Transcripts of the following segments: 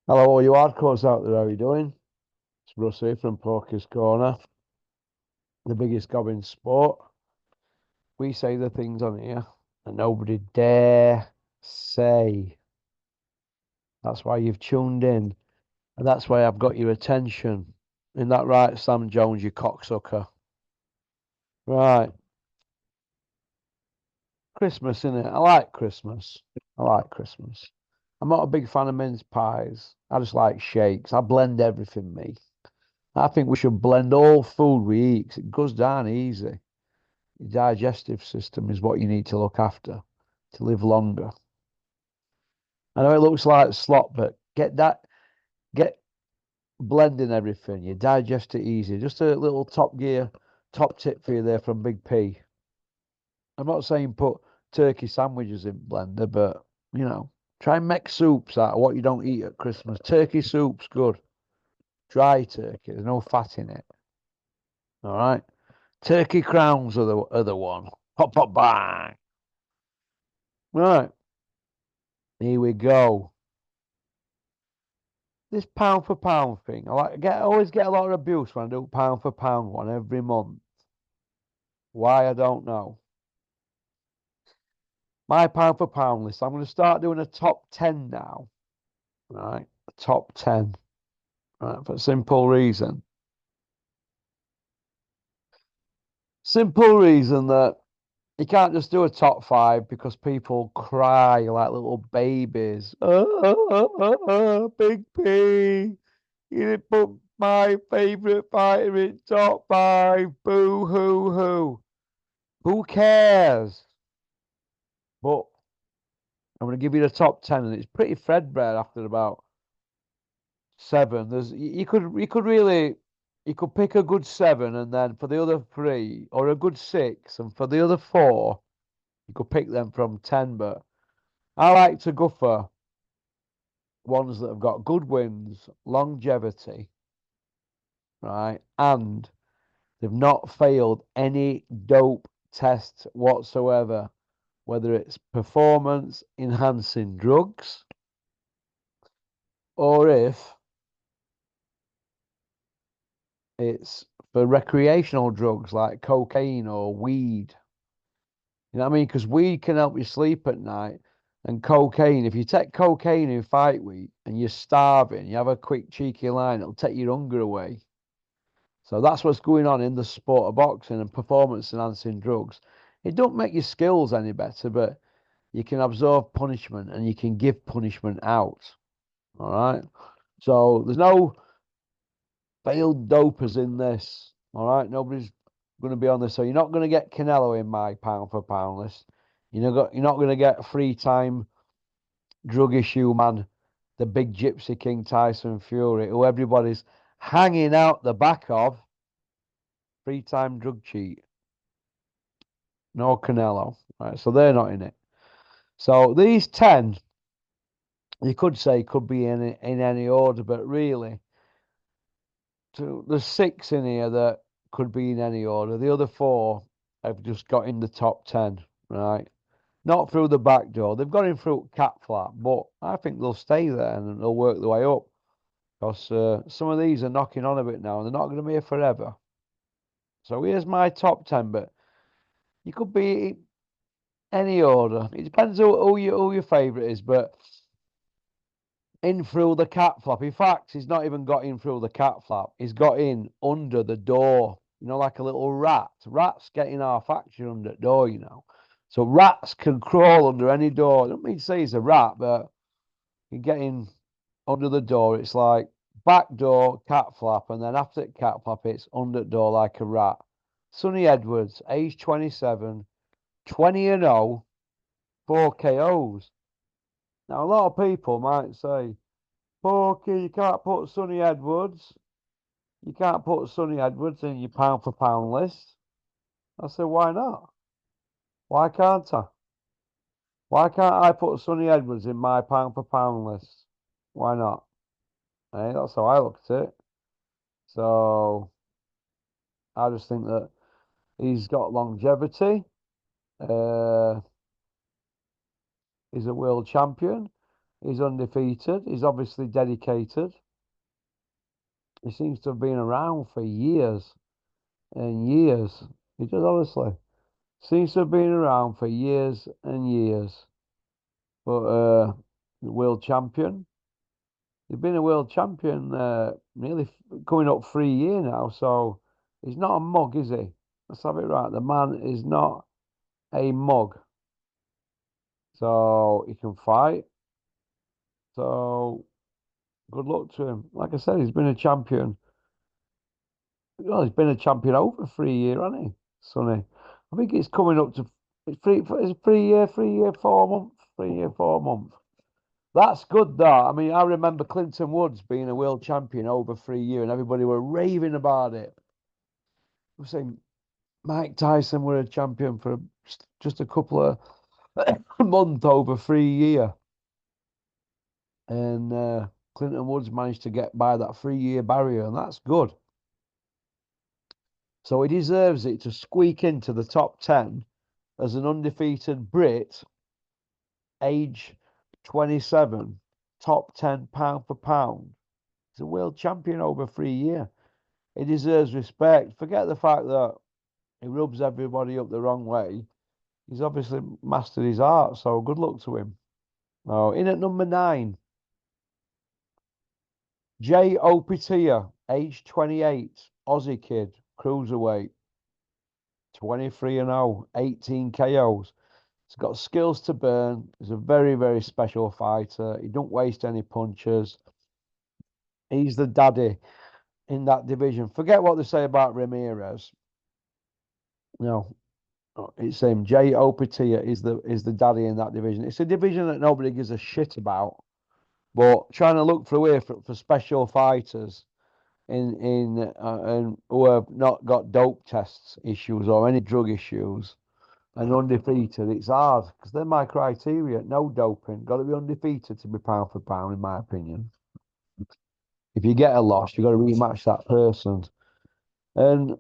Hello, all you hardcores out there. How are you doing? It's Russ here from Poker's Corner, the biggest gob in sport. We say the things on here that nobody dare say. That's why you've tuned in, and that's why I've got your attention. Isn't that right, Sam Jones, you cocksucker? Right, Christmas, innit? I like Christmas. I like Christmas. I'm not a big fan of mince pies. I just like shakes. I blend everything, me. I think we should blend all food we eat 'cause it goes down easy. Your digestive system is what you need to look after to live longer. I know it looks like slop, but get blending everything. You digest it easy. Just a little top tip for you there from Big P. I'm not saying put turkey sandwiches in blender, but try and make soups out of what you don't eat at Christmas. Turkey soup's good. Dry turkey. There's no fat in it. All right. Turkey crowns are the other one. Pop pop bang. Right. Here we go. This pound for pound thing. I always get a lot of abuse when I do pound for pound one every month. Why I don't know. My pound for pound list. I'm going to start doing a top 10 now. Right, a top 10. Right, for a simple reason. Simple reason that you can't just do a top five because people cry like little babies. Big P. You didn't put my favourite fighter in top five. Boo hoo hoo. Who cares? But I'm going to give you the top 10, and it's pretty threadbare after about seven. You could pick a good seven, and then for the other three, or a good six, and for the other four, you could pick them from 10. But I like to go for ones that have got good wins, longevity, right? And they've not failed any dope test whatsoever, whether it's performance enhancing drugs or if it's for recreational drugs like cocaine or weed. You know what I mean? Because weed can help you sleep at night, and cocaine, if you take cocaine in fight week and you're starving, you have a quick cheeky line, it'll take your hunger away. So that's what's going on in the sport of boxing and performance enhancing drugs. It don't make your skills any better, but you can absorb punishment and you can give punishment out. All right. So there's no failed dopers in this. All right. Nobody's going to be on this. So you're not going to get Canelo in my pound for pound list. You're not going to get free time drug issue man, the big gypsy king Tyson Fury, who everybody's hanging out the back of. Free time drug cheat. No Canelo. Right. So they're not in it. So these 10, you could say could be in any order, but really there's six in here that could be in any order. The other four have just got in the top 10, right? Not through the back door. They've got in through cat flap, but I think they'll stay there and they'll work their way up because some of these are knocking on a bit now and they're not going to be here forever. So here's my top 10, but you could be any order. It depends who your favourite is, but in through the cat flap. In fact, he's not even got in through the cat flap. He's got in under the door, like a little rat. Rats get in half action under the door. So rats can crawl under any door. I don't mean to say he's a rat, but you get in under the door. It's like back door, cat flap, and then after the cat flap, it's under the door like a rat. Sonny Edwards, age 27, 20 and 0, 4 KOs. Now, a lot of people might say, Porky, you can't put Sonny Edwards. You can't put Sonny Edwards in your pound for pound list. I said, why not? Why can't I? Why can't I put Sonny Edwards in my pound for pound list? Why not? Hey, that's how I look at it. So I just think that he's got longevity. Uh, he's a world champion. He's undefeated. He's obviously dedicated. He seems to have been around for years and years. He does, honestly. Seems to have been around for years and years. But world champion. He's been a world champion nearly coming up 3 years now. So he's not a mug, is he? Let's have it right. The man is not a mug. So he can fight. So good luck to him. Like I said, he's been a champion. Well, he's been a champion over 3 years, hasn't he, Sonny? I think it's coming up to it's 3 year, 4 months, 3 year, 4 months. That's good, though. I mean, I remember Clinton Woods being a world champion over 3 years, and everybody were raving about it. I was saying Mike Tyson were a champion for just a couple of months over 3 years, and Clinton Woods managed to get by that 3 year barrier, and that's good. So he deserves it to squeak into the top 10 as an undefeated Brit, age 27, top 10 pound for pound. He's a world champion over 3 years. He deserves respect. Forget the fact that he rubs everybody up the wrong way. He's obviously mastered his art, so good luck to him. Oh, in at number 9, Jay Opitia, age 28, Aussie kid, cruiserweight, 23-0, 18 KOs. He's got skills to burn. He's a very, very special fighter. He don't waste any punches. He's the daddy in that division. Forget what they say about Ramirez. No, it's him. Jay Opitia is the daddy in that division. It's a division that nobody gives a shit about. But trying to look for a way for special fighters and who have not got dope tests issues or any drug issues and undefeated, it's hard because they're my criteria. No doping, got to be undefeated to be pound for pound, in my opinion. If you get a loss, you've got to rematch that person, and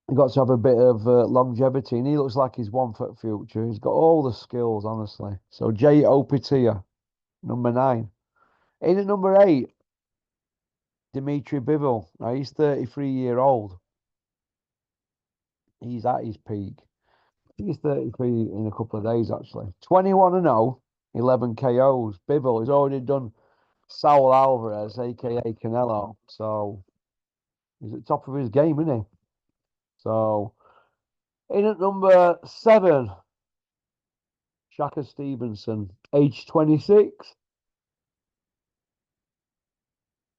you've got to have a bit of longevity. And he looks like he's one for the future. He's got all the skills, honestly. So Jay Opitia, number 9. In at number 8, Dimitri Bivol. Now he's 33-year-old. He's at his peak. He's 33 in a couple of days, actually. 21-0, 11 KOs. Bivol has already done Saul Alvarez, aka Canelo. So he's at the top of his game, isn't he? So in at number 7, Shaka Stevenson, age 26,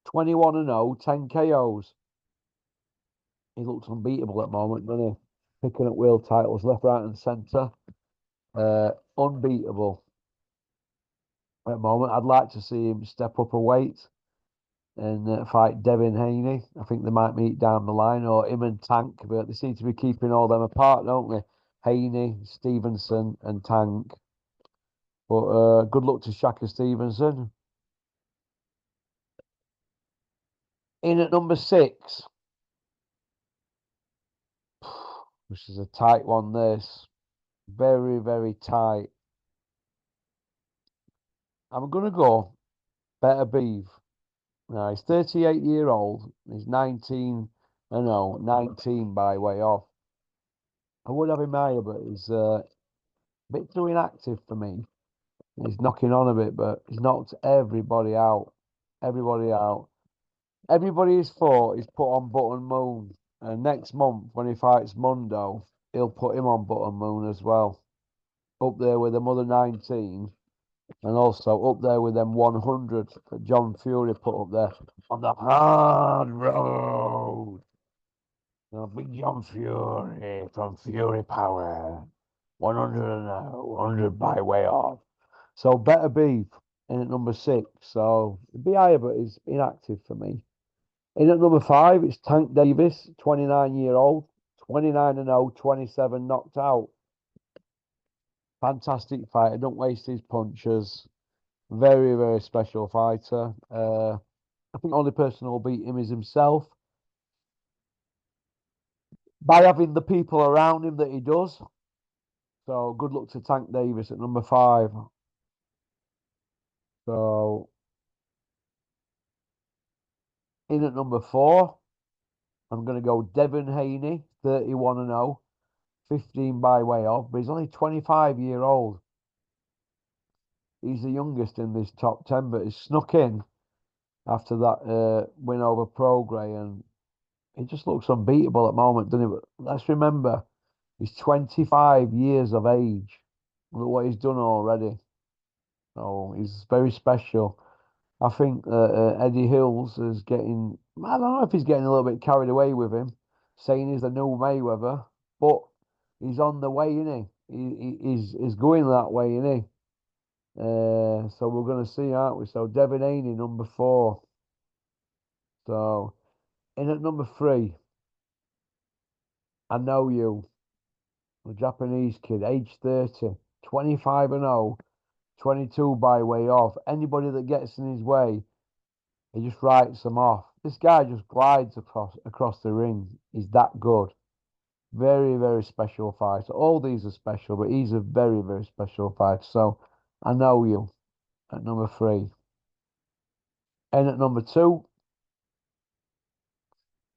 21-0, 10 KOs. He looks unbeatable at the moment, doesn't he? Picking up world titles left, right, and centre. Unbeatable at the moment. I'd like to see him step up a weight and fight Devin Haney. I think they might meet down the line, or him and Tank, but they seem to be keeping all them apart, don't they? Haney, Stevenson, and Tank. But good luck to Shaka Stevenson. In at number 6, this is a tight one. This very, very tight. I'm gonna go Better Beef. Now he's 38-year-old. He's 19. I know, 19 by way off. I would have him higher, but he's a bit too inactive for me. He's knocking on a bit, but he's knocked everybody out. Everybody out. Everybody he's fought is put on Button Moon. And next month, when he fights Mundo, he'll put him on Button Moon as well. Up there with them other 19. And also up there with them 100 that John Fury put up there on the hard road. Big John Fury from Fury Power. 100 by way of. So Better Beef in at number 6. So it'd be higher, but he's inactive for me. In at number 5, it's Tank Davis, 29-year-old, 29-0, 27 knocked out. Fantastic fighter, don't waste his punches. Very, very special fighter. I think the only person who'll beat him is himself by having the people around him that he does. So good luck to Tank Davis at number 5. So in at number 4, I'm going to go Devon Haney, 31 and 0, 15 by way of, but he's only 25-year old. He's the youngest in this top 10, but he's snuck in after that win over Progray, and he just looks unbeatable at the moment, doesn't he? But let's remember, he's 25 years of age. Look what he's done already. So he's very special. I think Eddie Hills is getting, I don't know if he's getting a little bit carried away with him, saying he's the new Mayweather, but he's on the way, isn't he? He's going that way, isn't he? So we're going to see, aren't we? So Devin Haney, number 4. So in at number 3, I know you, the Japanese kid, age 30, 25 and 0, 22 by way of. Anybody that gets in his way, he just writes them off. This guy just glides across the ring. He's that good. Very, very special fighter. All these are special, but he's a very, very special fighter. So I know you at number 3. And at number 2,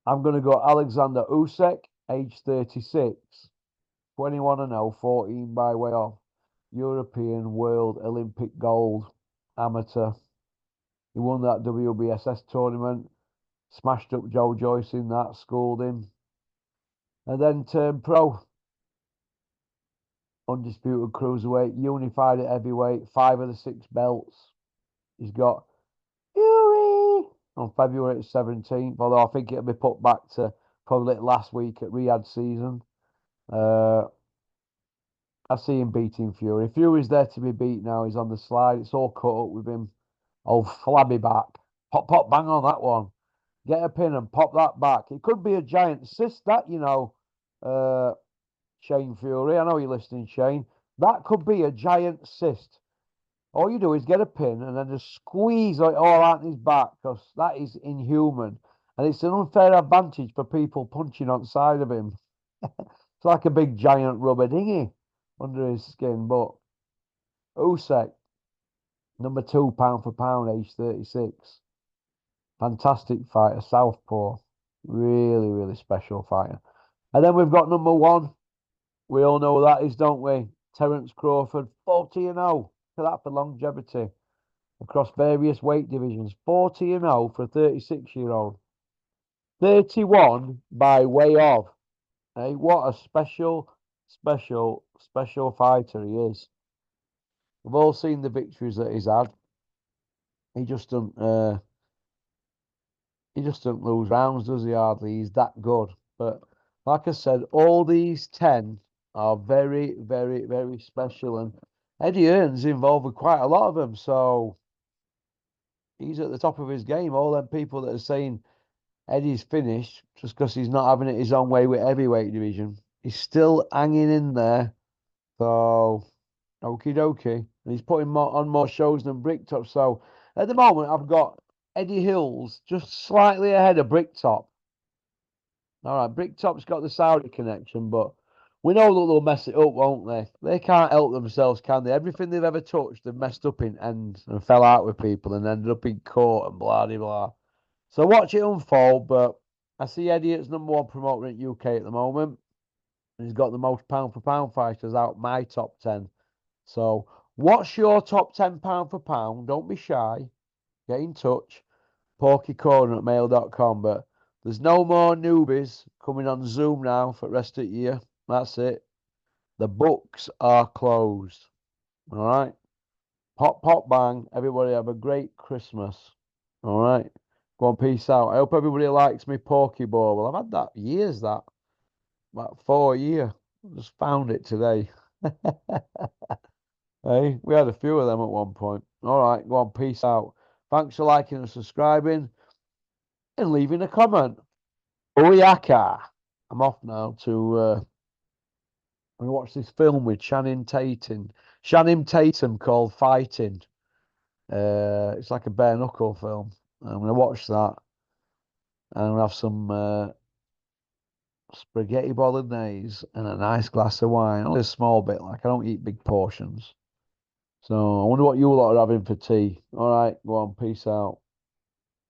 I'm going to go Alexander Usyk, age 36, 21 and 0, 14 by way of. European, World, Olympic gold, amateur. He won that WBSS tournament, smashed up Joe Joyce in that, schooled him, and then turned pro. Undisputed cruiserweight, unified at heavyweight, 5 of the 6 belts. He's got Fury on February 17th, although I think it'll be put back to probably last week at Riyadh season. I see him beating Fury. Fury's there to be beat now. He's on the slide. It's all cut up with him. Old flabby back. Pop, pop, bang on that one. Get a pin and pop that back. It could be a giant cyst, that, Shane Fury. I know you're listening, Shane. That could be a giant cyst. All you do is get a pin and then just squeeze it all out his back, because that is inhuman. And it's an unfair advantage for people punching on side of him. It's like a big giant rubber dinghy under his skin. But Usyk, number 2, pound for pound, age 36. Fantastic fighter, southpaw. Really, really special fighter. And then we've got number 1. We all know who that is, don't we? Terence Crawford, 40 and 0. Look at that for longevity across various weight divisions. 40 and 0 for a 36-year-old. 31 by way of. Hey, what a special, special, special fighter he is. We've all seen the victories that he's had. He just doesn't lose rounds, does he, hardly? He's that good. But like I said, all these 10 are very, very, very special. And Eddie Hearn's involved with quite a lot of them. So he's at the top of his game. All them people that are saying Eddie's finished just because he's not having it his own way with heavyweight division, he's still hanging in there. So, okie dokie. And he's putting on more shows than Bricktop. So, at the moment, I've got Eddie Hills just slightly ahead of Bricktop. All right, Bricktop's got the Saudi connection, but we know that they'll mess it up, won't they? They can't help themselves, can they? Everything they've ever touched, they've messed up in ends and fell out with people and ended up in court and blah, blah, blah. So watch it unfold, but I see Eddie as number 1 promoter in UK at the moment. And he's got the most pound for pound fighters out my top 10. So what's your top 10 pound for pound? Don't be shy. Get in touch. porkycorner@mail.com. But there's no more newbies coming on Zoom now for the rest of the year. That's it. The books are closed. All right. Pop, pop, bang. Everybody have a great Christmas. All right. Go on, peace out. I hope everybody likes me Porky Ball. Well, I've had that years, about 4 years. Just found it today. Hey, we had a few of them at one point. All right, go on, peace out. Thanks for liking and subscribing and leaving a comment. Booyaka. I'm off now to watch this film with Channing Tatum called Fighting. It's like a bare knuckle film. I'm gonna watch that and have some spaghetti bolognese and a nice glass of wine. Only a small bit, like I don't eat big portions. So I wonder what you lot are having for tea. All right, go on, peace out.